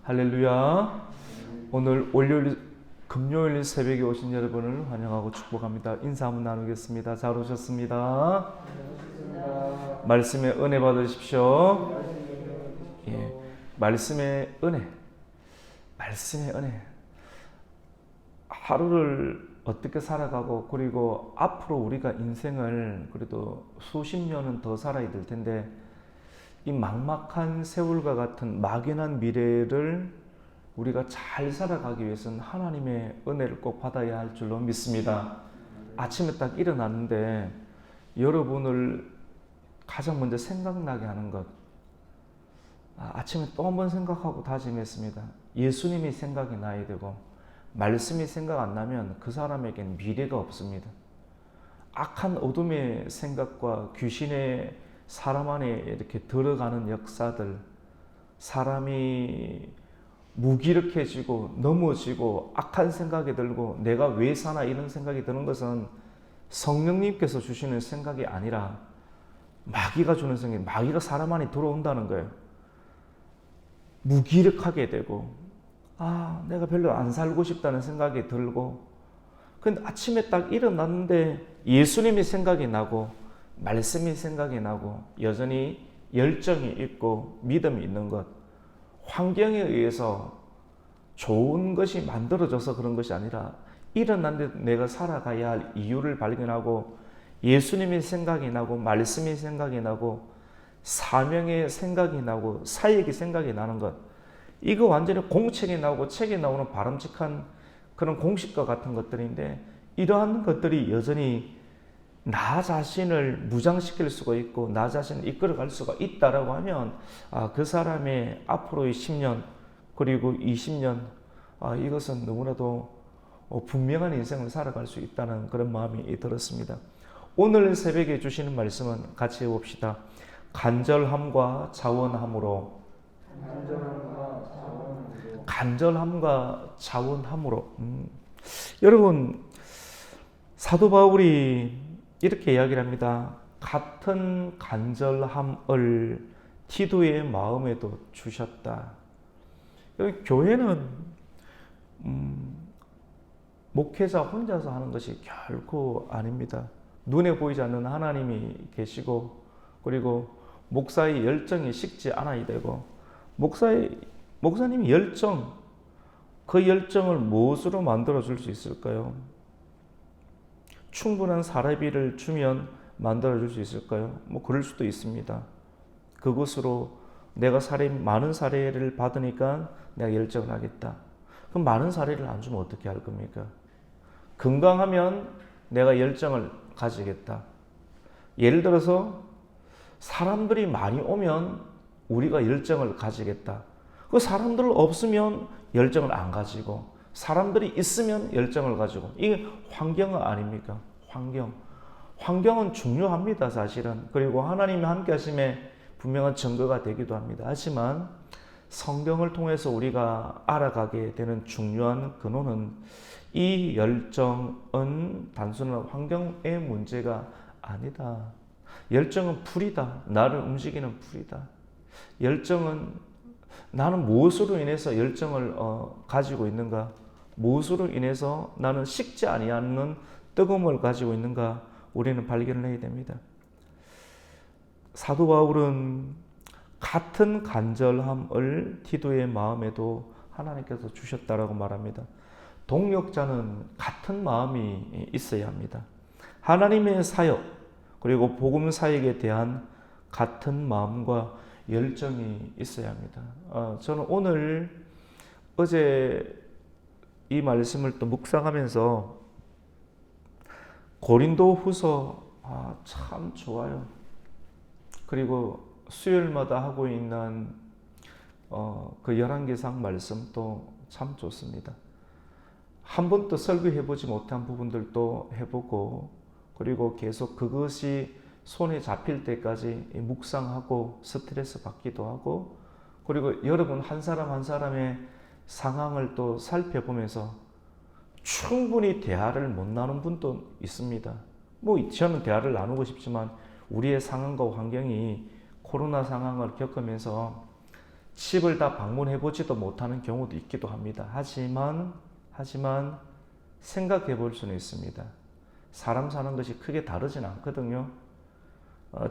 할렐루야. 오늘 금요일 새벽에 오신 여러분을 환영하고 축복합니다. 인사 한번 나누겠습니다. 잘 오셨습니다. 말씀의 은혜 받으십시오. 예, 말씀의 은혜. 하루를 어떻게 살아가고 그리고 앞으로 우리가 인생을 그래도 수십 년은 더 살아야 될 텐데 이 막막한 세월과 같은 막연한 미래를 우리가 잘 살아가기 위해서는 하나님의 은혜를 꼭 받아야 할 줄로 믿습니다. 아침에 딱 일어났는데 여러분을 가장 먼저 생각나게 하는 것, 아침에 또 한 번 생각하고 다짐했습니다. 예수님이 생각이 나야 되고 말씀이 생각 안 나면 그 사람에게는 미래가 없습니다. 악한 어둠의 생각과 귀신의 사람 안에 이렇게 들어가는 역사들, 사람이 무기력해지고 넘어지고 악한 생각이 들고 내가 왜 사나 이런 생각이 드는 것은 성령님께서 주시는 생각이 아니라 마귀가 주는 생각, 마귀가 사람 안에 들어온다는 거예요. 무기력하게 되고 내가 별로 안 살고 싶다는 생각이 들고, 근데 아침에 딱 일어났는데 예수님이 생각이 나고 말씀이 생각이 나고 여전히 열정이 있고 믿음이 있는 것, 환경에 의해서 좋은 것이 만들어져서 그런 것이 아니라 일어났는데 내가 살아가야 할 이유를 발견하고 예수님이 생각이 나고 말씀이 생각이 나고 사명의 생각이 나고 사역이 생각이 나는 것, 이거 완전히 공책에 나오고 책에 나오는 바람직한 그런 공식과 같은 것들인데, 이러한 것들이 여전히 나 자신을 무장시킬 수가 있고 나 자신을 이끌어갈 수가 있다라고 하면 그 사람의 앞으로의 10년 그리고 20년 이것은 너무나도 분명한 인생을 살아갈 수 있다는 그런 마음이 들었습니다. 오늘 새벽에 주시는 말씀은 같이 해봅시다. 간절함과 자원함으로. 간절함과 자원함으로. 여러분, 사도 바울이 이렇게 이야기를 합니다. 같은 간절함을 티도의 마음에도 주셨다. 여기 교회는 목회자 혼자서 하는 것이 결코 아닙니다. 눈에 보이지 않는 하나님이 계시고, 그리고 목사의 열정이 식지 않아야 되고, 목사님의 열정, 그 열정을 무엇으로 만들어 줄 수 있을까요? 충분한 사례비를 주면 만들어줄 수 있을까요? 그럴 수도 있습니다. 그것으로 내가 많은 사례를 받으니까 내가 열정을 하겠다. 그럼 많은 사례를 안 주면 어떻게 할 겁니까? 건강하면 내가 열정을 가지겠다. 예를 들어서 사람들이 많이 오면 우리가 열정을 가지겠다. 그 사람들 없으면 열정을 안 가지고, 사람들이 있으면 열정을 가지고, 이게 환경은 아닙니까? 환경은 중요합니다, 사실은. 그리고 하나님이 함께 하심에 분명한 증거가 되기도 합니다. 하지만 성경을 통해서 우리가 알아가게 되는 중요한 근원은 이 열정은 단순한 환경의 문제가 아니다. 열정은 불이다. 나를 움직이는 불이다. 열정은 나는 무엇으로 인해서 열정을 가지고 있는가? 무엇으로 인해서 나는 식지 아니하는 뜨거움을 가지고 있는가? 우리는 발견을 해야 됩니다. 사도 바울은 같은 간절함을 티도의 마음에도 하나님께서 주셨다라고 말합니다. 동역자는 같은 마음이 있어야 합니다. 하나님의 사역 그리고 복음 사역에 대한 같은 마음과 열정이 있어야 합니다. 저는 어제 이 말씀을 또 묵상하면서 고린도 후서 참 좋아요. 그리고 수요일마다 하고 있는 그 11개상 말씀도 참 좋습니다. 한 번도 설교해보지 못한 부분들도 해보고, 그리고 계속 그것이 손에 잡힐 때까지 묵상하고 스트레스 받기도 하고, 그리고 여러분 한 사람 한 사람의 상황을 또 살펴보면서 충분히 대화를 못 나눈 분도 있습니다. 저는 대화를 나누고 싶지만 우리의 상황과 환경이 코로나 상황을 겪으면서 집을 다 방문해 보지도 못하는 경우도 있기도 합니다. 하지만 생각해 볼 수는 있습니다. 사람 사는 것이 크게 다르진 않거든요.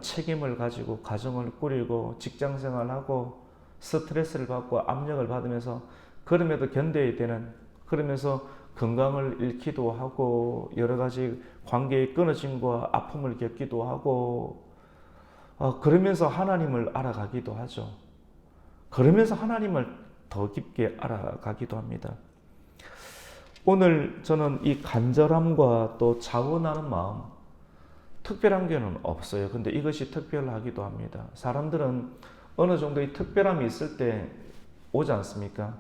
책임을 가지고 가정을 꾸리고 직장 생활하고 스트레스를 받고 압력을 받으면서 그럼에도 견뎌야 되는, 그러면서 건강을 잃기도 하고 여러 가지 관계의 끊어짐과 아픔을 겪기도 하고 그러면서 하나님을 알아가기도 하죠. 그러면서 하나님을 더 깊게 알아가기도 합니다. 오늘 저는 이 간절함과 또 자원하는 마음, 특별한 게는 없어요. 근데 이것이 특별하기도 합니다. 사람들은 어느 정도의 특별함이 있을 때 오지 않습니까?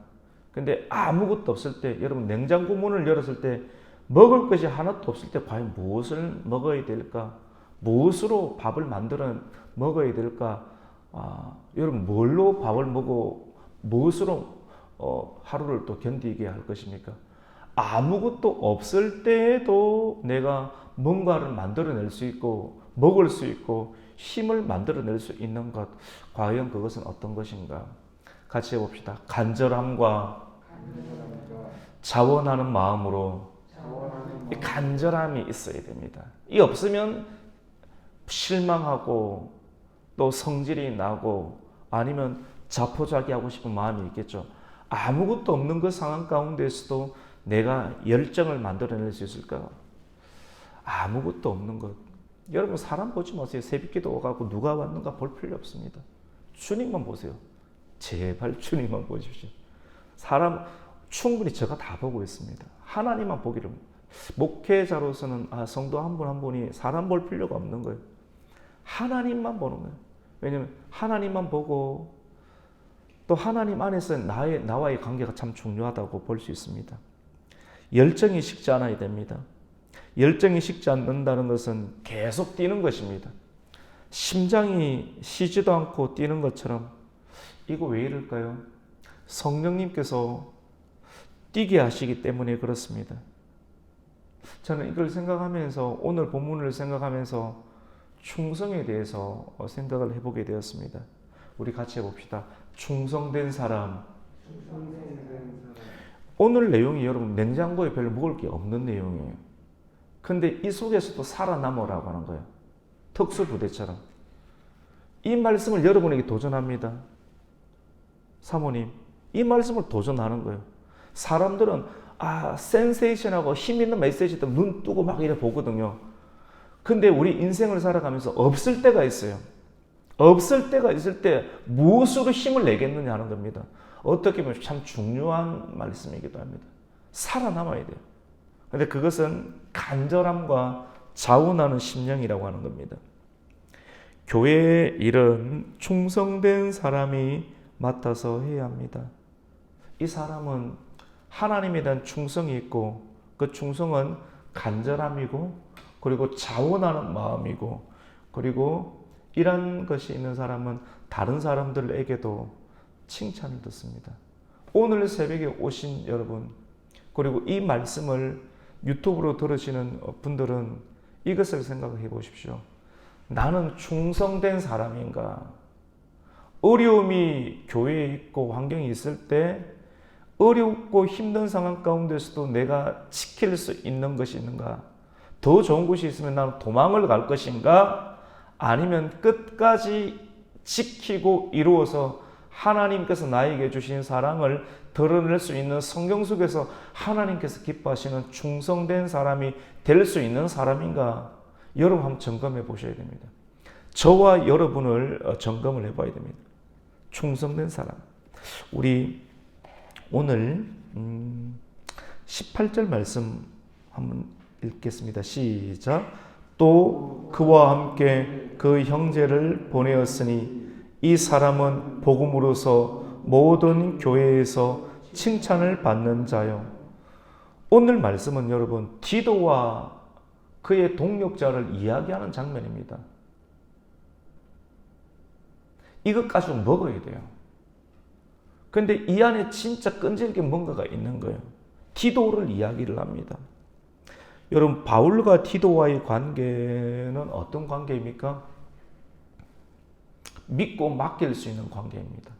근데 아무것도 없을 때, 여러분 냉장고 문을 열었을 때 먹을 것이 하나도 없을 때 과연 무엇을 먹어야 될까? 무엇으로 밥을 만들어 먹어야 될까? 여러분 뭘로 밥을 먹고 무엇으로 하루를 또 견디게 할 것입니까? 아무것도 없을 때에도 내가 뭔가를 만들어낼 수 있고 먹을 수 있고 힘을 만들어낼 수 있는 것, 과연 그것은 어떤 것인가? 같이 해봅시다. 간절함과 자원하는 마음으로 이 간절함이 있어야 됩니다. 이 없으면 실망하고 또 성질이 나고 아니면 자포자기하고 싶은 마음이 있겠죠. 아무것도 없는 그 상황 가운데서도 내가 열정을 만들어낼 수 있을까? 아무것도 없는 것. 여러분 사람 보지 마세요. 새벽기도 오가고 누가 왔는가 볼 필요 없습니다. 주님만 보세요. 제발 주님만 보십시오. 사람 충분히 제가 다 보고 있습니다. 하나님만 보기를. 목회자로서는 성도 한 분 한 분이 사람 볼 필요가 없는 거예요. 하나님만 보는 거예요. 왜냐하면 하나님만 보고 또 하나님 안에서 나와의 관계가 참 중요하다고 볼 수 있습니다. 열정이 식지 않아야 됩니다. 열정이 식지 않는다는 것은 계속 뛰는 것입니다. 심장이 쉬지도 않고 뛰는 것처럼. 이거 왜 이럴까요? 성령님께서 뛰게 하시기 때문에 그렇습니다. 저는 이걸 생각하면서 오늘 본문을 생각하면서 충성에 대해서 생각을 해보게 되었습니다. 우리 같이 해봅시다. 충성된 사람. 오늘 내용이 여러분 냉장고에 별로 먹을 게 없는 내용이에요. 근데 이 속에서도 살아남으라고 하는 거예요. 특수부대처럼. 이 말씀을 여러분에게 도전합니다. 사모님, 이 말씀을 도전하는 거예요. 사람들은 센세이션하고 힘 있는 메시지도 눈 뜨고 막 이래 보거든요. 근데 우리 인생을 살아가면서 없을 때가 있어요. 없을 때가 있을 때 무엇으로 힘을 내겠느냐 하는 겁니다. 어떻게 보면 참 중요한 말씀이기도 합니다. 살아남아야 돼요. 근데 그것은 간절함과 자원하는 심령이라고 하는 겁니다. 교회의 일은 충성된 사람이 맡아서 해야 합니다. 이 사람은 하나님에 대한 충성이 있고 그 충성은 간절함이고 그리고 자원하는 마음이고 그리고 이런 것이 있는 사람은 다른 사람들에게도 칭찬을 듣습니다. 오늘 새벽에 오신 여러분 그리고 이 말씀을 유튜브로 들으시는 분들은 이것을 생각해 보십시오. 나는 충성된 사람인가? 어려움이 교회에 있고 환경이 있을 때 어렵고 힘든 상황 가운데서도 내가 지킬 수 있는 것이 있는가? 더 좋은 것이 있으면 나는 도망을 갈 것인가? 아니면 끝까지 지키고 이루어서 하나님께서 나에게 주신 사랑을 드러낼 수 있는 성경 속에서 하나님께서 기뻐하시는 충성된 사람이 될 수 있는 사람인가? 여러분 한번 점검해 보셔야 됩니다. 저와 여러분을 점검을 해봐야 됩니다. 충성된 사람. 우리 오늘 18절 말씀 한번 읽겠습니다. 시작. 또 그와 함께 그 형제를 보내었으니 이 사람은 복음으로서 모든 교회에서 칭찬을 받는 자요. 오늘 말씀은 여러분 디도와 그의 동력자를 이야기하는 장면입니다. 이것까지 먹어야 돼요. 근데 이 안에 진짜 끈질게 뭔가가 있는 거예요. 디도를 이야기를 합니다. 여러분 바울과 디도와의 관계는 어떤 관계입니까? 믿고 맡길 수 있는 관계입니다.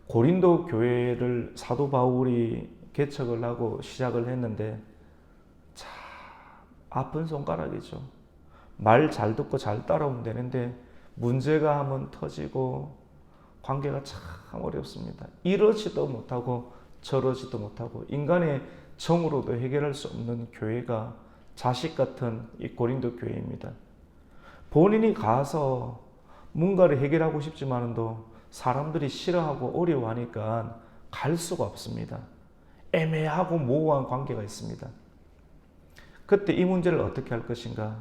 고린도 교회를 사도 바울이 개척을 하고 시작을 했는데 참 아픈 손가락이죠. 말 잘 듣고 잘 따라오면 되는데 문제가 하면 터지고 관계가 참 어렵습니다. 이러지도 못하고 저러지도 못하고 인간의 정으로도 해결할 수 없는 교회가 자식 같은 이 고린도 교회입니다. 본인이 가서 뭔가를 해결하고 싶지만도 사람들이 싫어하고 어려워하니까 갈 수가 없습니다. 애매하고 모호한 관계가 있습니다. 그때 이 문제를 어떻게 할 것인가?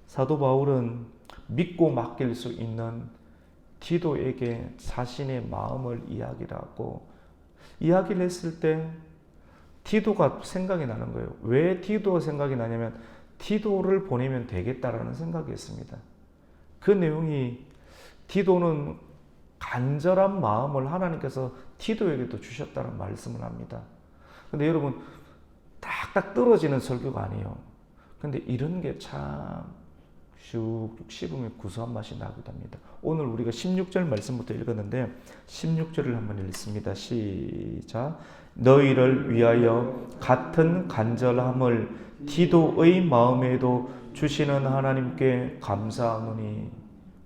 사도 바울은 믿고 맡길 수 있는 디도에게 자신의 마음을 이야기를 했을 때 디도가 생각이 나는 거예요. 왜 디도가 생각이 나냐면 디도를 보내면 되겠다라는 생각이 있습니다. 그 내용이 디도는 간절한 마음을 하나님께서 디도에게도 주셨다는 말씀을 합니다. 근데 여러분 딱딱 떨어지는 설교가 아니에요. 근데 이런 게 참 슉 씹으면 구수한 맛이 나기도 합니다. 오늘 우리가 16절 말씀부터 읽었는데 16절을 한번 읽습니다. 시작. 너희를 위하여 같은 간절함을 디도의 마음에도 주시는 하나님께 감사하노니.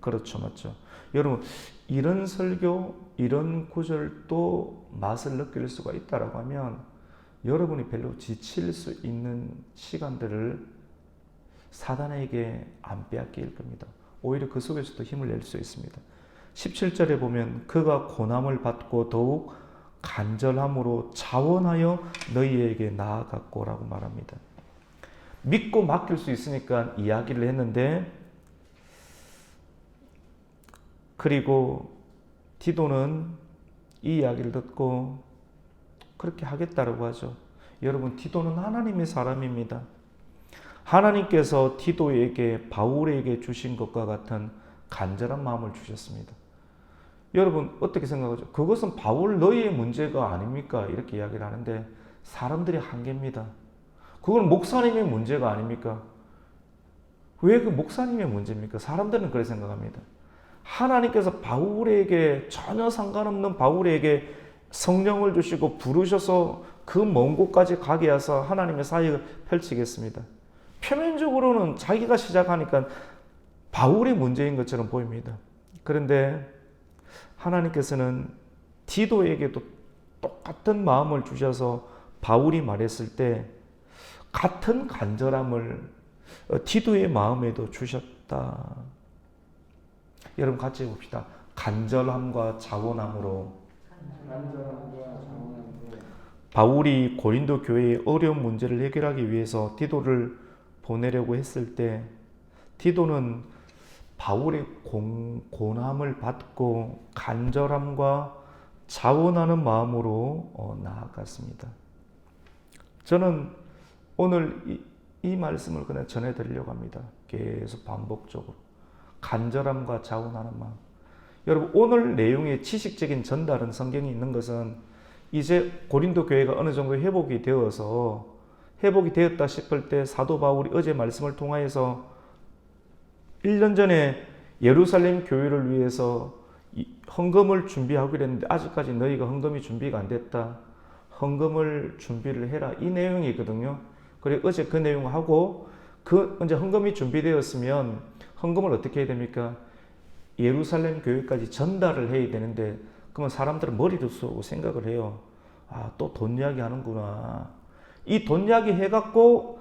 그렇죠, 맞죠? 여러분 이런 설교, 이런 구절도 맛을 느낄 수가 있다라고 하면 여러분이 별로 지칠 수 있는 시간들을 사단에게 안 빼앗길 겁니다. 오히려 그 속에서도 힘을 낼 수 있습니다. 17절에 보면 그가 고난을 받고 더욱 간절함으로 자원하여 너희에게 나아갔고라고 말합니다. 믿고 맡길 수 있으니까 이야기를 했는데 그리고 디도는 이 이야기를 듣고 그렇게 하겠다라고 하죠. 여러분 디도는 하나님의 사람입니다. 하나님께서 디도에게 바울에게 주신 것과 같은 간절한 마음을 주셨습니다. 여러분 어떻게 생각하죠? 그것은 바울 너희의 문제가 아닙니까? 이렇게 이야기를 하는데 사람들의 한계입니다. 그건 목사님의 문제가 아닙니까? 왜 그 목사님의 문제입니까? 사람들은 그렇게 생각합니다. 하나님께서 바울에게 전혀 상관없는 바울에게 성령을 주시고 부르셔서 그 먼 곳까지 가게 해서 하나님의 사역을 펼치겠습니다. 표면적으로는 자기가 시작하니까 바울의 문제인 것처럼 보입니다. 그런데 하나님께서는 디도에게도 똑같은 마음을 주셔서 바울이 말했을 때 같은 간절함을 디도의 마음에도 주셨다. 여러분 같이 봅시다. 간절함과 자원함으로. 바울이 고린도 교회의 어려운 문제를 해결하기 위해서 디도를 보내려고 했을 때 디도는 바울의 고난을 받고 간절함과 자원하는 마음으로 나아갔습니다. 저는 오늘 이 말씀을 그냥 전해드리려고 합니다. 계속 반복적으로. 간절함과 자원하는 마음. 여러분 오늘 내용의 지식적인 전달은 성경에 있는 것은 이제 고린도 교회가 어느 정도 회복이 되었다 싶을 때 사도 바울이 어제 말씀을 통하여서 1년 전에 예루살렘 교회를 위해서 헌금을 준비하기로 했는데 아직까지 너희가 헌금이 준비가 안 됐다. 헌금을 준비를 해라. 이 내용이거든요. 그리고 어제 그 내용을 하고 이제 헌금이 준비되었으면 헌금을 어떻게 해야 됩니까? 예루살렘 교회까지 전달을 해야 되는데 그러면 사람들은 머리도 쏘고 생각을 해요. 아, 또 돈 이야기 하는구나. 이 돈 이야기 해갖고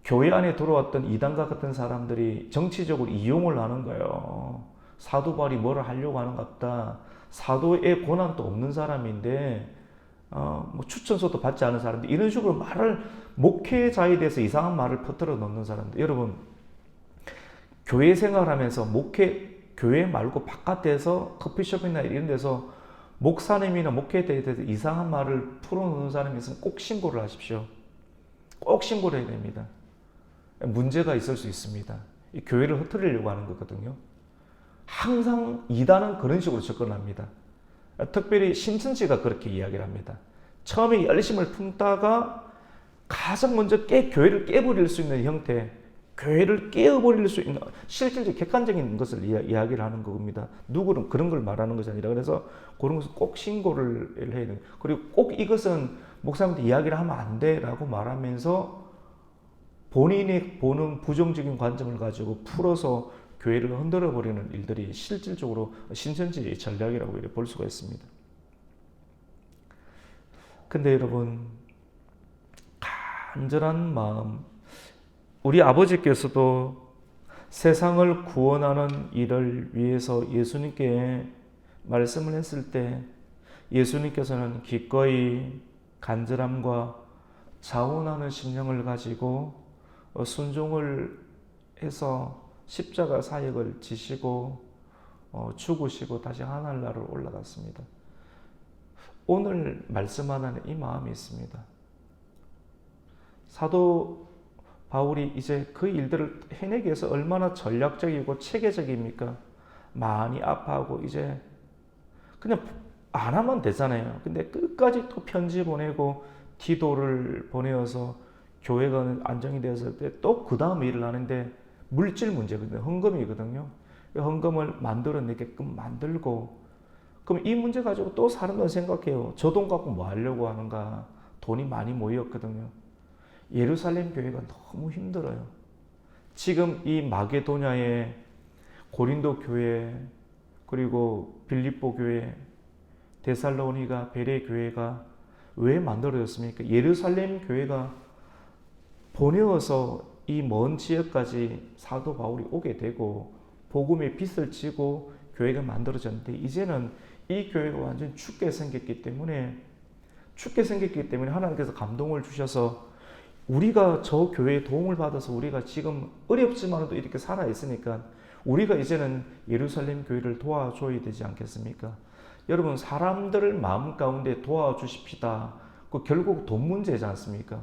교회 안에 들어왔던 이단과 같은 사람들이 정치적으로 이용을 하는 거예요. 사도 바울이 뭐를 하려고 하는 것 같다. 사도의 고난도 없는 사람인데 뭐 추천서도 받지 않은 사람들 이런 식으로 목회자에 대해서 이상한 말을 퍼뜨려 놓는 사람들. 여러분 교회 생활하면서 교회 말고 바깥에서 커피숍이나 이런 데서 목사님이나 목회에 대해서 이상한 말을 풀어놓는 사람이 있으면 꼭 신고를 하십시오. 꼭 신고를 해야 됩니다. 문제가 있을 수 있습니다. 이 교회를 흐트리려고 하는 거거든요. 항상 이단은 그런 식으로 접근합니다. 특별히 신천지가 그렇게 이야기를 합니다. 처음에 열심을 품다가 가장 먼저 교회를 깨버릴 수 있는 형태, 교회를 깨어버릴 수 있는 실질적 객관적인 것을 이야기를 하는 겁니다. 누구는 그런 걸 말하는 것이 아니라 그래서 그런 것을 꼭 신고를 해야 돼요. 그리고 꼭 이것은 목사님한테 이야기를 하면 안 돼라고 말하면서 본인이 보는 부정적인 관점을 가지고 풀어서 교회를 흔들어 버리는 일들이 실질적으로 신천지의 전략이라고 볼 수가 있습니다. 근데 여러분, 간절한 마음, 우리 아버지께서도 세상을 구원하는 일을 위해서 예수님께 말씀을 했을 때 예수님께서는 기꺼이 간절함과 자원하는 심령을 가지고 순종을 해서 십자가 사역을 지시고 죽으시고 다시 하늘나라로 올라갔습니다. 오늘 말씀하는 이 마음이 있습니다. 사도 바울이 이제 그 일들을 해내기 위해서 얼마나 전략적이고 체계적입니까? 많이 아파하고 이제 그냥 안 하면 되잖아요. 근데 끝까지 또 편지 보내고 디도를 보내어서 교회가 안정이 되었을 때 또 그 다음 일을 하는데 물질 문제거든요. 헌금이거든요. 헌금을 만들어내게끔 만들고, 그럼 이 문제 가지고 또 사람들은 생각해요. 저 돈 갖고 뭐 하려고 하는가? 돈이 많이 모였거든요. 예루살렘 교회가 너무 힘들어요. 지금 이 마게도냐의 고린도 교회, 그리고 빌립보 교회, 데살로니가 베레 교회가 왜 만들어졌습니까? 예루살렘 교회가 보내어서 이 먼 지역까지 사도 바울이 오게 되고 복음의 빛을 지고 교회가 만들어졌는데, 이제는 이 교회가 완전히 죽게 생겼기 때문에 하나님께서 감동을 주셔서 우리가 저 교회의 도움을 받아서 우리가 지금 어렵지만도 이렇게 살아있으니까 우리가 이제는 예루살렘 교회를 도와줘야 되지 않겠습니까? 여러분, 사람들을 마음 가운데 도와주십시다. 그 결국 돈 문제지 않습니까?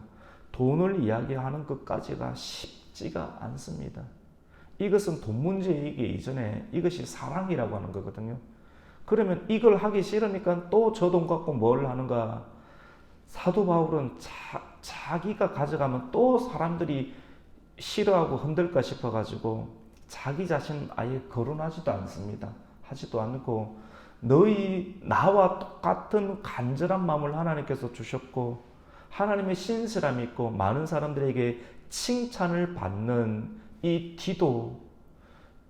돈을 이야기하는 것까지가 쉽지가 않습니다. 이것은 돈 문제이기 이전에 이것이 사랑이라고 하는 거거든요. 그러면 이걸 하기 싫으니까 또 저 돈 갖고 뭘 하는가? 사도 바울은 자기가 가져가면 또 사람들이 싫어하고 흔들까 싶어가지고 자기 자신 아예 거론하지도 않습니다. 하지도 않고, 나와 똑같은 간절한 마음을 하나님께서 주셨고 하나님의 신실함이 있고 많은 사람들에게 칭찬을 받는 이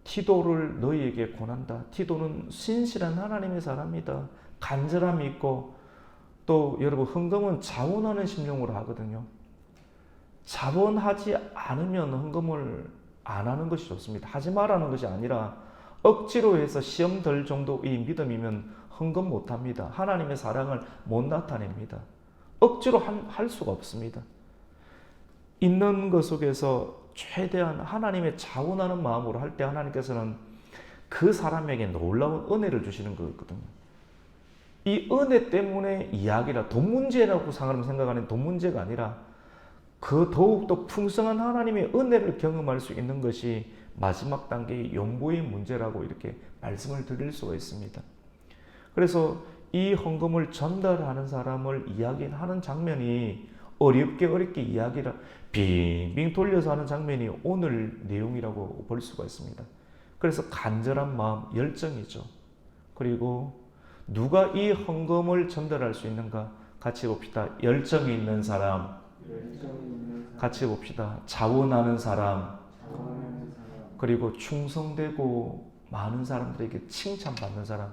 디도를 너희에게 권한다. 디도는 신실한 하나님의 사람이다. 간절함이 있고, 또 여러분, 헌금은 자원하는 심령으로 하거든요. 자원하지 않으면 헌금을 안 하는 것이 좋습니다. 하지 말라는 것이 아니라 억지로 해서 시험 들 정도의 믿음이면 헌금 못합니다. 하나님의 사랑을 못 나타냅니다. 억지로 할 수가 없습니다. 있는 것 속에서 최대한 하나님의 자원하는 마음으로 할 때 하나님께서는 그 사람에게 놀라운 은혜를 주시는 거거든요. 이 은혜 때문에 이야기라, 돈 문제라고 생각하는 돈 문제가 아니라 그 더욱더 풍성한 하나님의 은혜를 경험할 수 있는 것이 마지막 단계의 용보의 문제라고 이렇게 말씀을 드릴 수가 있습니다. 그래서 이 헌금을 전달하는 사람을 이야기하는 장면이 어렵게 이야기를 빙빙 돌려서 하는 장면이 오늘 내용이라고 볼 수가 있습니다. 그래서 간절한 마음, 열정이죠. 그리고 누가 이 헌금을 전달할 수 있는가? 같이 봅시다. 열정이 있는 사람. 같이 봅시다. 자원하는 사람. 그리고 충성되고 많은 사람들에게 칭찬받는 사람.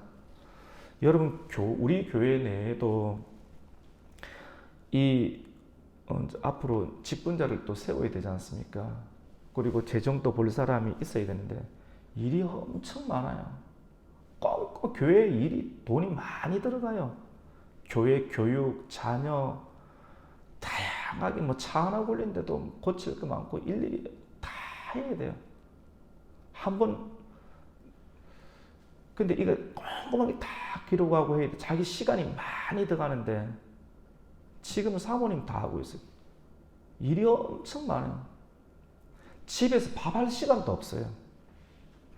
여러분, 우리 교회 내에도 앞으로 직분자를 또 세워야 되지 않습니까? 그리고 재정도 볼 사람이 있어야 되는데 일이 엄청 많아요. 꼭 교회에 돈이 많이 들어가요. 교회 교육, 자녀, 다양하게 차 하나 굴린데도 고칠 거 많고 일일이 다 해야 돼요. 근데 이거 꼼꼼하게 다 기록하고 해야 돼. 자기 시간이 많이 들어가는데 지금은 사모님 다 하고 있어요. 일이 엄청 많아요. 집에서 밥할 시간도 없어요.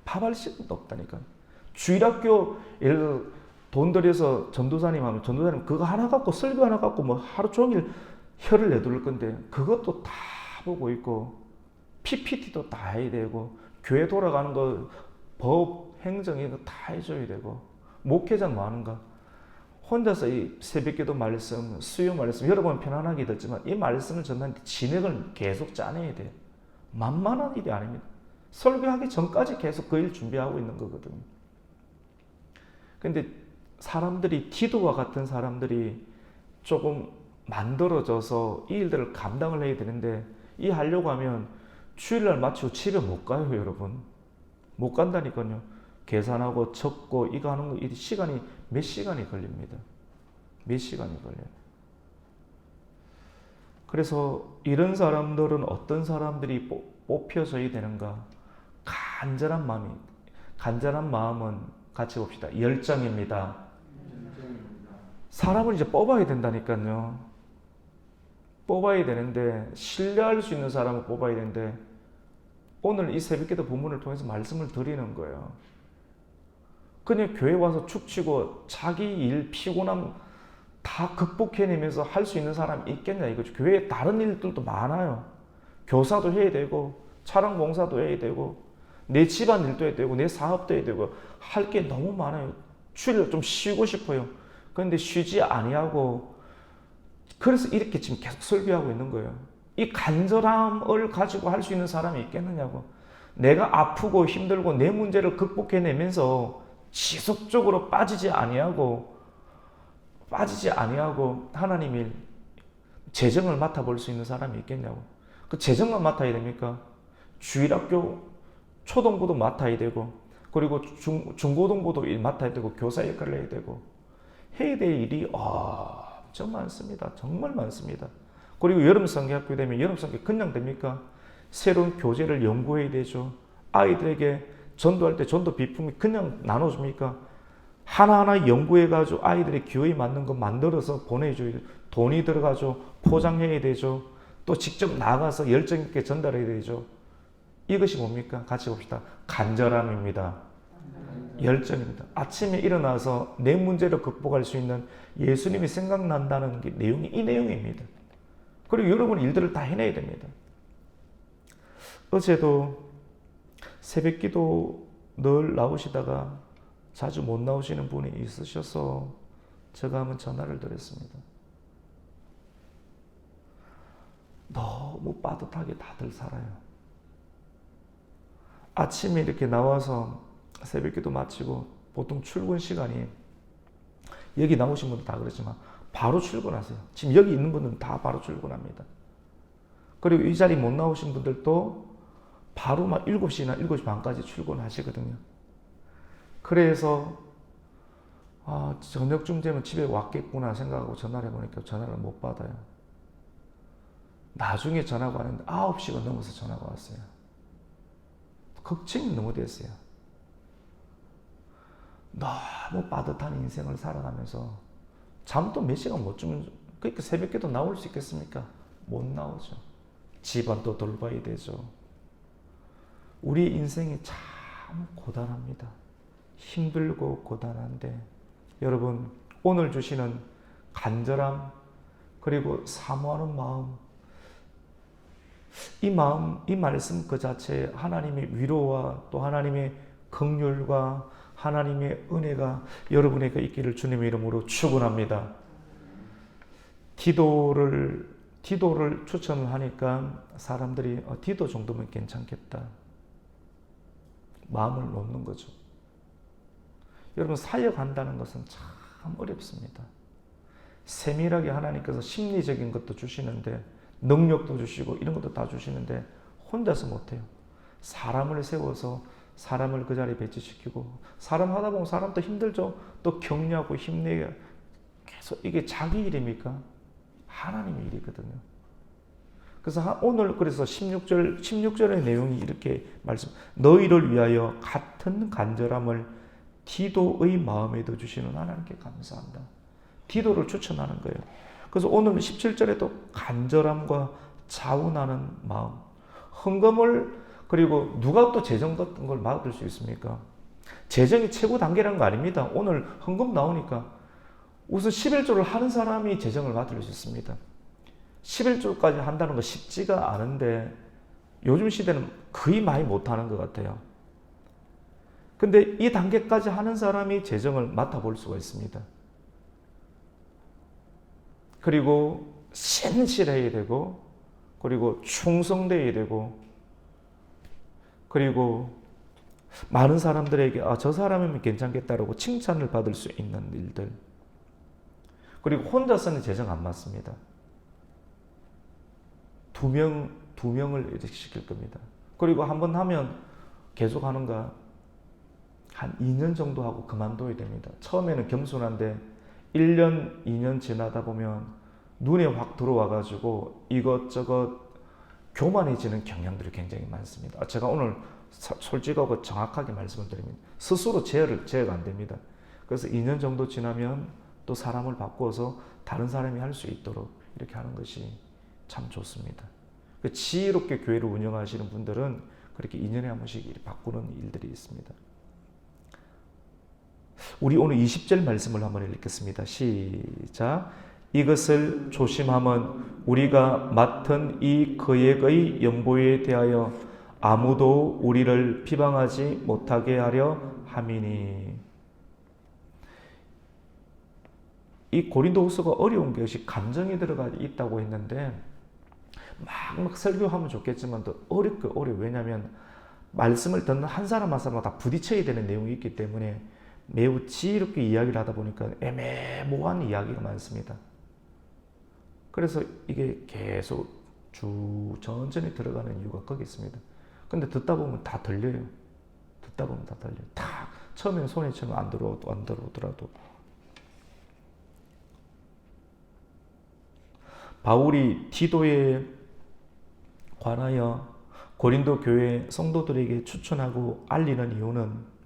밥할 시간도 없다니까요. 주일학교 예를 들어 돈 들여서 전도사님 하면 전도사님 그거 하나 갖고 설교 하나 갖고 하루 종일 혀를 내두를 건데 그것도 다 보고 있고 PPT도 다 해야 되고, 교회 돌아가는 거, 법, 행정 이거 다 해줘야 되고, 목회자 뭐 하는가? 혼자서 이 새벽기도 말씀, 수요 말씀, 여러분 편안하게 듣지만 이 말씀을 전하는데 진행을 계속 짜내야 돼요. 만만한 일이 아닙니다. 설교하기 전까지 계속 그 일 준비하고 있는 거거든요. 근데 사람들이, 디도와 같은 사람들이 조금 만들어져서 이 일들을 감당을 해야 되는데, 이 하려고 하면 주일날 마치고 집에 못 가요, 여러분. 못 간다니까요. 계산하고 적고 이거 하는 거, 이 시간이 몇 시간이 걸립니다. 몇 시간이 걸려요. 그래서 이런 사람들은 어떤 사람들이 뽑혀져야 되는가? 간절한 마음은 같이 봅시다. 열정입니다. 사람을 이제 뽑아야 된다니까요. 뽑아야 되는데, 신뢰할 수 있는 사람을 뽑아야 되는데, 오늘 이 새벽기도 본문을 통해서 말씀을 드리는 거예요. 그냥 교회 와서 축치고 자기 일 피곤함 다 극복해내면서 할 수 있는 사람이 있겠냐 이거죠. 교회에 다른 일들도 많아요. 교사도 해야 되고, 차량 봉사도 해야 되고, 내 집안 일도 해야 되고, 내 사업도 해야 되고, 할 게 너무 많아요. 주일날 좀 쉬고 싶어요. 그런데 쉬지 아니하고, 그래서 이렇게 지금 계속 설교하고 있는 거예요. 이 간절함을 가지고 할 수 있는 사람이 있겠느냐고. 내가 아프고 힘들고 내 문제를 극복해내면서 지속적으로 빠지지 아니하고 하나님 일, 재정을 맡아볼 수 있는 사람이 있겠냐고. 그 재정만 맡아야 됩니까? 주일학교 초등부도 맡아야 되고, 그리고 중고등부도 일 맡아야 되고, 교사 역할을 해야 되고, 해야 될 일이 엄청 많습니다. 정말 많습니다. 그리고 여름 성경학교 되면 여름 성경 그냥 됩니까? 새로운 교재를 연구해야 되죠. 아이들에게 전도할 때 전도 비품이 그냥 나눠줍니까? 하나하나 연구해가지고 아이들의 기호에 맞는 거 만들어서 보내줘야 돼요. 돈이 들어가죠. 포장해야 되죠. 또 직접 나가서 열정 있게 전달해야 되죠. 이것이 뭡니까? 같이 봅시다. 간절함입니다. 열정입니다. 아침에 일어나서 내 문제를 극복할 수 있는 예수님이 생각난다는 게 내용이 이 내용입니다. 그리고 여러분 일들을 다 해내야 됩니다. 어제도 새벽기도 늘 나오시다가 자주 못 나오시는 분이 있으셔서 제가 한번 전화를 드렸습니다. 너무 빠듯하게 다들 살아요. 아침에 이렇게 나와서 새벽기도 마치고 보통 출근 시간이, 여기 나오신 분들 다 그렇지만 바로 출근하세요. 지금 여기 있는 분들은 다 바로 출근합니다. 그리고 이 자리 못 나오신 분들도 바로 막 7시나 7시 반까지 출근하시거든요. 그래서 저녁쯤 되면 집에 왔겠구나 생각하고 전화를 해보니까 전화를 못 받아요. 나중에 전화가 왔는데 9시가 넘어서 전화가 왔어요. 걱정이 너무 됐어요. 너무 빠듯한 인생을 살아가면서 잠도 몇 시간 못 주면, 그러니까 새벽에도 나올 수 있겠습니까? 못 나오죠. 집안도 돌봐야 되죠. 우리 인생이 참 고단합니다. 힘들고 고단한데, 여러분 오늘 주시는 간절함, 그리고 사모하는 마음, 이 말씀 그 자체에 하나님의 위로와 또 하나님의 긍휼과 하나님의 은혜가 여러분에게 있기를 주님의 이름으로 축원합니다. 디도를 추천을 하니까 사람들이 디도 정도면 괜찮겠다, 마음을 놓는 거죠. 여러분 사역한다는 것은 참 어렵습니다. 세밀하게 하나님께서 심리적인 것도 주시는데, 능력도 주시고 이런 것도 다 주시는데 혼자서 못해요. 사람을 세워서 사람을 그 자리에 배치시키고, 사람 하다 보면 사람도 힘들죠. 또 격려하고 힘내게 계속, 이게 자기 일입니까? 하나님의 일이거든요. 그래서 오늘 그래서 16절의 내용이 이렇게 너희를 위하여 같은 간절함을 디도의 마음에도 주시는 하나님께 감사한다. 디도를 추천하는 거예요. 그래서 오늘 17절에도 간절함과 자원하는 마음, 헌금을, 그리고 누가 또 재정 같은 걸 맡을 수 있습니까? 재정이 최고 단계라는 거 아닙니다. 오늘 헌금 나오니까 우선 11조를 하는 사람이 재정을 맡을 수 있습니다. 11조까지 한다는 거 쉽지가 않은데 요즘 시대는 거의 많이 못하는 것 같아요. 근데 이 단계까지 하는 사람이 재정을 맡아볼 수가 있습니다. 그리고 신실해야 되고, 그리고 충성되어야 되고, 그리고 많은 사람들에게 저 사람이면 괜찮겠다라고 칭찬을 받을 수 있는 일들. 그리고 혼자서는 재정 안 맞습니다. 두 명을 시킬 겁니다. 그리고 한번 하면 계속 하는가? 한 2년 정도 하고 그만둬야 됩니다. 처음에는 겸손한데 1년, 2년 지나다 보면 눈에 확 들어와가지고 이것저것 교만해지는 경향들이 굉장히 많습니다. 제가 오늘 솔직하고 정확하게 말씀을 드립니다. 스스로 제어가 안 됩니다. 그래서 2년 정도 지나면 또 사람을 바꿔서 다른 사람이 할 수 있도록 이렇게 하는 것이 참 좋습니다. 지혜롭게 교회를 운영하시는 분들은 그렇게 2년에 한 번씩 바꾸는 일들이 있습니다. 우리 오늘 20절 말씀을 한번 읽겠습니다. 시작. 이것을 조심하면 우리가 맡은 이 거액의 연보에 대하여 아무도 우리를 비방하지 못하게 하려 함이니. 이 고린도후서가 어려운 것이 감정이 들어가 있다고 했는데 막 설교하면 좋겠지만 더 어려워. 왜냐하면 말씀을 듣는 한 사람 한 사람마다 부딪혀야 되는 내용이 있기 때문에 매우 지혜롭게 이야기를 하다 보니까 애매모호한 이야기가 많습니다. 그래서 이게 계속 천천히 들어가는 이유가 거기 있습니다. 근데 듣다 보면 다 들려요. 처음에는 손에 치면 안 들어오더라도. 바울이 디도에 관하여 고린도 교회 성도들에게 추천하고 알리는 이유는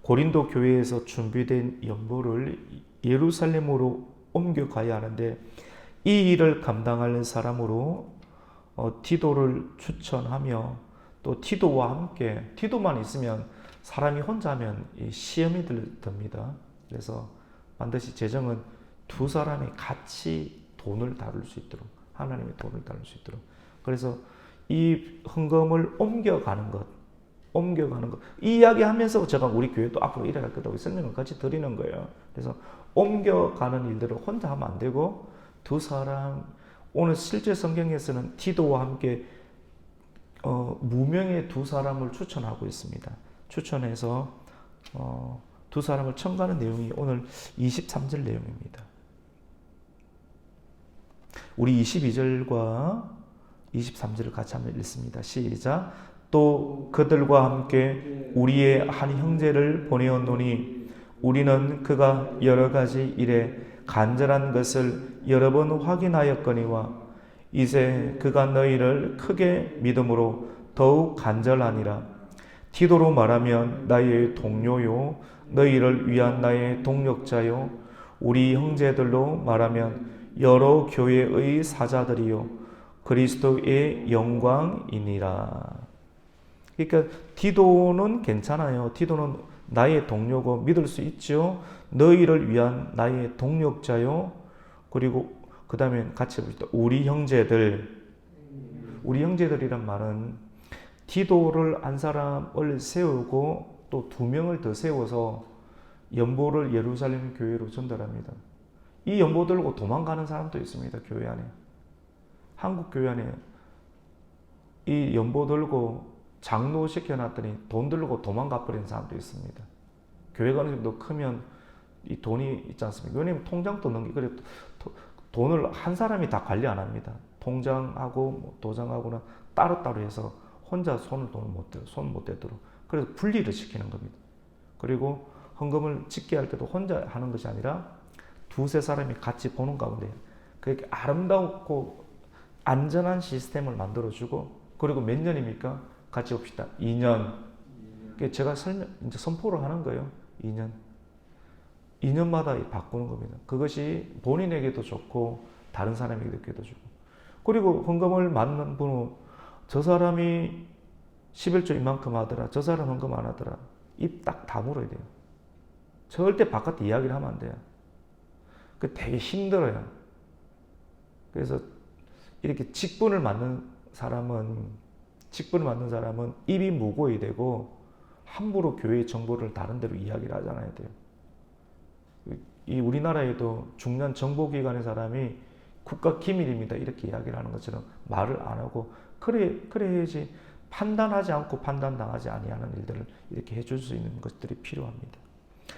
고린도 교회에서 준비된 연보를 예루살렘으로 옮겨가야 하는데 이 일을 감당할 사람으로 디도를 추천하며 또 디도와 함께, 디도만 있으면 사람이 혼자 하면 시험이 듭니다. 그래서 반드시 재정은 두 사람이 같이 돈을 다룰 수 있도록, 하나님의 돈을 다룰 수 있도록. 그래서 이 헌금을 옮겨가는 것, 이 이야기하면서 제가 우리 교회도 앞으로 이래갈 거다고 설명을 같이 드리는 거예요. 그래서 옮겨가는 일들을 혼자 하면 안 되고 두 사람, 오늘 실제 성경에서는 디도와 함께 무명의 두 사람을 추천하고 있습니다. 추천해서 두 사람을 첨가하는 내용이 오늘 23절 내용입니다. 우리 22절과 23절을 같이 한번 읽습니다. 시작. 또 그들과 함께 우리의 한 형제를 보내었노니 우리는 그가 여러 가지 일에 간절한 것을 여러 번 확인하였거니와 이제 그가 너희를 크게 믿음으로 더욱 간절하니라. 디도로 말하면 나의 동료요 너희를 위한 나의 동력자요 우리 형제들로 말하면 여러 교회의 사자들이요 그리스도의 영광이니라. 그러니까 디도는 괜찮아요. 디도는 나의 동료고 믿을 수 있죠. 너희를 위한 나의 동력자요. 그리고 그 다음에 같이 봅시다. 우리 형제들이란 말은 디도를 한 사람을 세우고 또 2명을 더 세워서 연보를 예루살렘 교회로 전달합니다. 이 연보 들고 도망가는 사람도 있습니다. 교회 안에. 한국 교회 안에 이 연보 들고 장로 시켜놨더니 돈 들고 도망가 버린 사람도 있습니다. 교회가 어느 정도 크면 이 돈이 있지 않습니까? 왜냐면 통장도 그래 돈을 한 사람이 다 관리 안 합니다. 통장하고 도장하고는 따로따로 해서 혼자 손 못 대도록. 그래서 분리를 시키는 겁니다. 그리고 헌금을 짓게 할 때도 혼자 하는 것이 아니라 두세 사람이 같이 보는 가운데 그렇게 아름답고 안전한 시스템을 만들어주고 그리고 몇 년입니까? 같이 봅시다. 2년. 제가 이제 선포를 하는 거예요. 2년. 2년마다 바꾸는 겁니다. 그것이 본인에게도 좋고 다른 사람에게도 좋고. 그리고 헌금을 받는 분은 저 사람이 11조 이만큼 하더라. 저 사람 헌금 안 하더라. 입 딱 다물어야 돼요. 절대 바깥에 이야기를 하면 안 돼요. 그 되게 힘들어요. 그래서 이렇게 직분을 맡는 사람은 직분을 맡는 사람은 입이 무고해야 되고 함부로 교회의 정보를 다른 데로 이야기를 하지 않아야 돼요. 이 우리나라에도 중요한 정보기관의 사람이 국가 기밀입니다 이렇게 이야기를 하는 것처럼 말을 안 하고 그래야지 판단하지 않고 판단당하지 아니하는 일들을 이렇게 해줄 수 있는 것들이 필요합니다.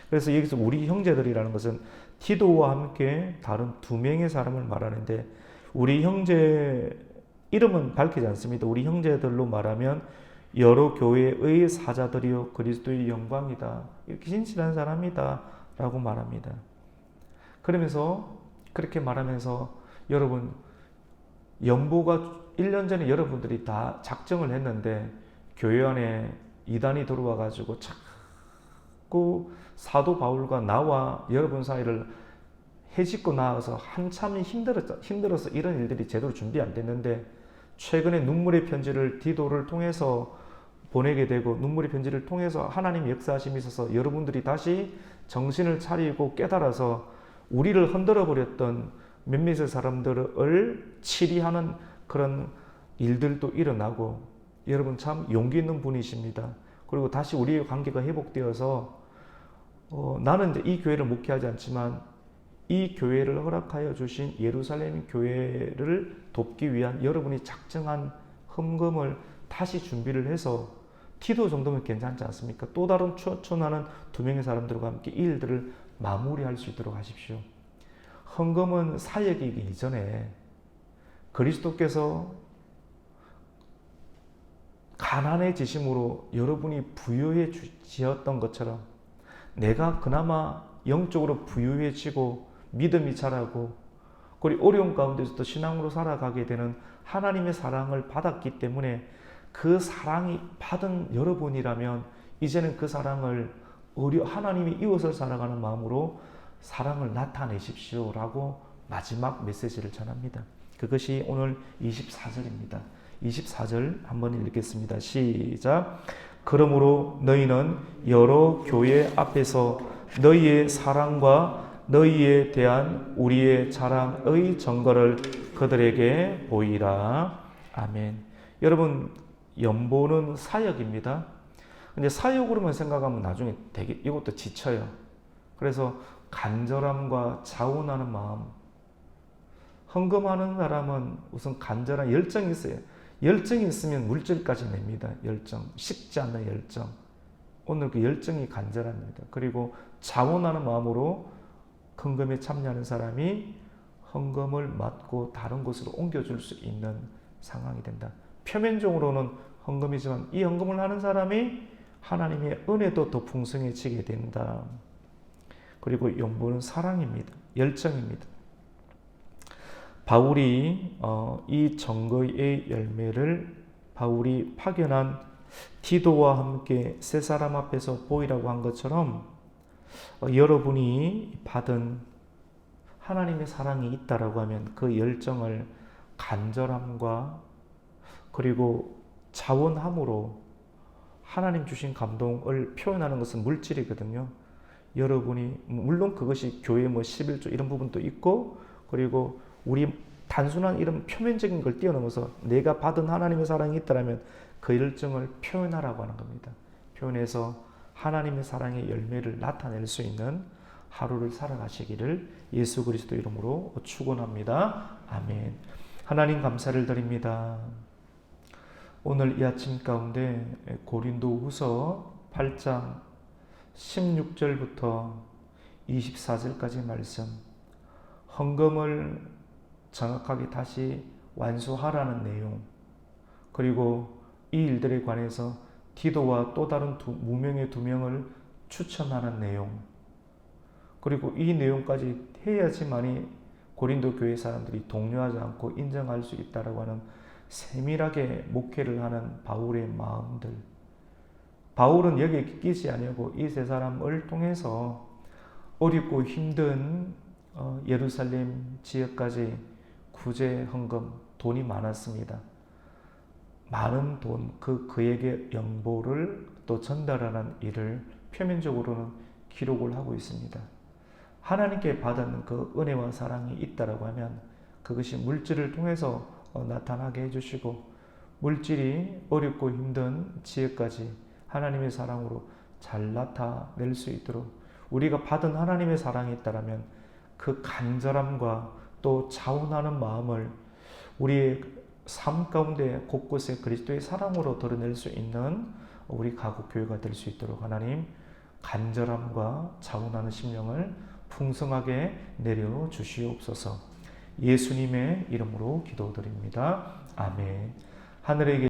그래서 여기서 우리 형제들이라는 것은 티도와 함께 다른 두 명의 사람을 말하는데 우리 형제 이름은 밝히지 않습니다. 우리 형제들로 말하면 여러 교회의 사자들이요 그리스도의 영광이다. 이렇게 신실한 사람이다 라고 말합니다. 그러면서 그렇게 말하면서 여러분 연보가 1년 전에 여러분들이 다 작정을 했는데 교회 안에 이단이 들어와 가지고 자꾸 사도 바울과 나와 여러분 사이를 해집고 나와서 한참 힘들어서 이런 일들이 제대로 준비 안 됐는데 최근에 눈물의 편지를 디도를 통해서 보내게 되고 눈물의 편지를 통해서 하나님의 역사하심이 있어서 여러분들이 다시 정신을 차리고 깨달아서 우리를 흔들어 버렸던 몇몇의 사람들을 치리하는 그런 일들도 일어나고 여러분 참 용기 있는 분이십니다. 그리고 다시 우리의 관계가 회복되어서 나는 이제 이 교회를 목회하지 않지만 이 교회를 허락하여 주신 예루살렘 교회를 돕기 위한 여러분이 작정한 헌금을 다시 준비를 해서 티도 정도면 괜찮지 않습니까? 또 다른 추천하는 두 명의 사람들과 함께 이 일들을 마무리할 수 있도록 하십시오. 헌금은 사역이기 이전에 그리스도께서 가난해지심으로 여러분이 부유해지었던 것처럼 내가 그나마 영적으로 부유해지고 믿음이 자라고 그리고 어려운 가운데서도 신앙으로 살아가게 되는 하나님의 사랑을 받았기 때문에 그 사랑이 받은 여러분이라면 이제는 그 사랑을 하나님이 이웃을 사랑하는 마음으로 사랑을 나타내십시오 라고 마지막 메시지를 전합니다. 그것이 오늘 24절입니다. 24절 한번 읽겠습니다. 시작. 그러므로 너희는 여러 교회 앞에서 너희의 사랑과 너희에 대한 우리의 자랑의 증거를 그들에게 보이라. 아멘. 여러분 연보는 사역입니다. 근데 사역으로만 생각하면 나중에 되게 이것도 지쳐요. 그래서 간절함과 자원하는 마음. 헌금하는 사람은 우선 간절한 열정이 있어요. 열정이 있으면 물질까지 냅니다. 열정. 식지 않는 열정. 오늘 그 열정이 간절합니다. 그리고 자원하는 마음으로 헌금에 참여하는 사람이 헌금을 맡고 다른 곳으로 옮겨줄 수 있는 상황이 된다. 표면적으로는 헌금이지만 이 헌금을 하는 사람이 하나님의 은혜도 더 풍성해지게 된다. 그리고 연보는 사랑입니다. 열정입니다. 바울이 이 정거의 열매를 바울이 파견한 디도와 함께 세 사람 앞에서 보이라고 한 것처럼 여러분이 받은 하나님의 사랑이 있다라고 하면 그 열정을 간절함과 그리고 자원함으로 하나님 주신 감동을 표현하는 것은 물질이거든요. 여러분이 물론 그것이 교회 11조 이런 부분도 있고 그리고 우리 단순한 이런 표면적인 걸 뛰어넘어서 내가 받은 하나님의 사랑이 있다면 그 열정을 표현하라고 하는 겁니다. 표현해서 하나님의 사랑의 열매를 나타낼 수 있는 하루를 살아가시기를 예수 그리스도 이름으로 축원합니다. 아멘. 하나님 감사를 드립니다. 오늘 이 아침 가운데 고린도후서 8장 16절부터 24절까지 말씀, 헌금을 정확하게 다시 완수하라는 내용, 그리고 이 일들에 관해서 디도와 또 다른 무명의 두 명을 추천하는 내용, 그리고 이 내용까지 해야지만이 고린도 교회 사람들이 동요하지 않고 인정할 수 있다라고 하는 세밀하게 목회를 하는 바울의 마음들. 바울은 여기에 끼지 아니하고 이 세 사람을 통해서 어렵고 힘든 예루살렘 지역까지 구제 헌금, 돈이 많았습니다. 많은 돈, 그에게 연보를 또 전달하는 일을 표면적으로는 기록을 하고 있습니다. 하나님께 받은 그 은혜와 사랑이 있다라고 하면 그것이 물질을 통해서 나타나게 해주시고 물질이 어렵고 힘든 지혜까지 하나님의 사랑으로 잘 나타낼 수 있도록 우리가 받은 하나님의 사랑이 있다면 그 간절함과 또 자원하는 마음을 우리의 삶 가운데 곳곳에 그리스도의 사랑으로 드러낼 수 있는 우리 가곡교회가 될 수 있도록 하나님 간절함과 자원하는 심령을 풍성하게 내려 주시옵소서. 예수님의 이름으로 기도드립니다. 아멘. 하늘에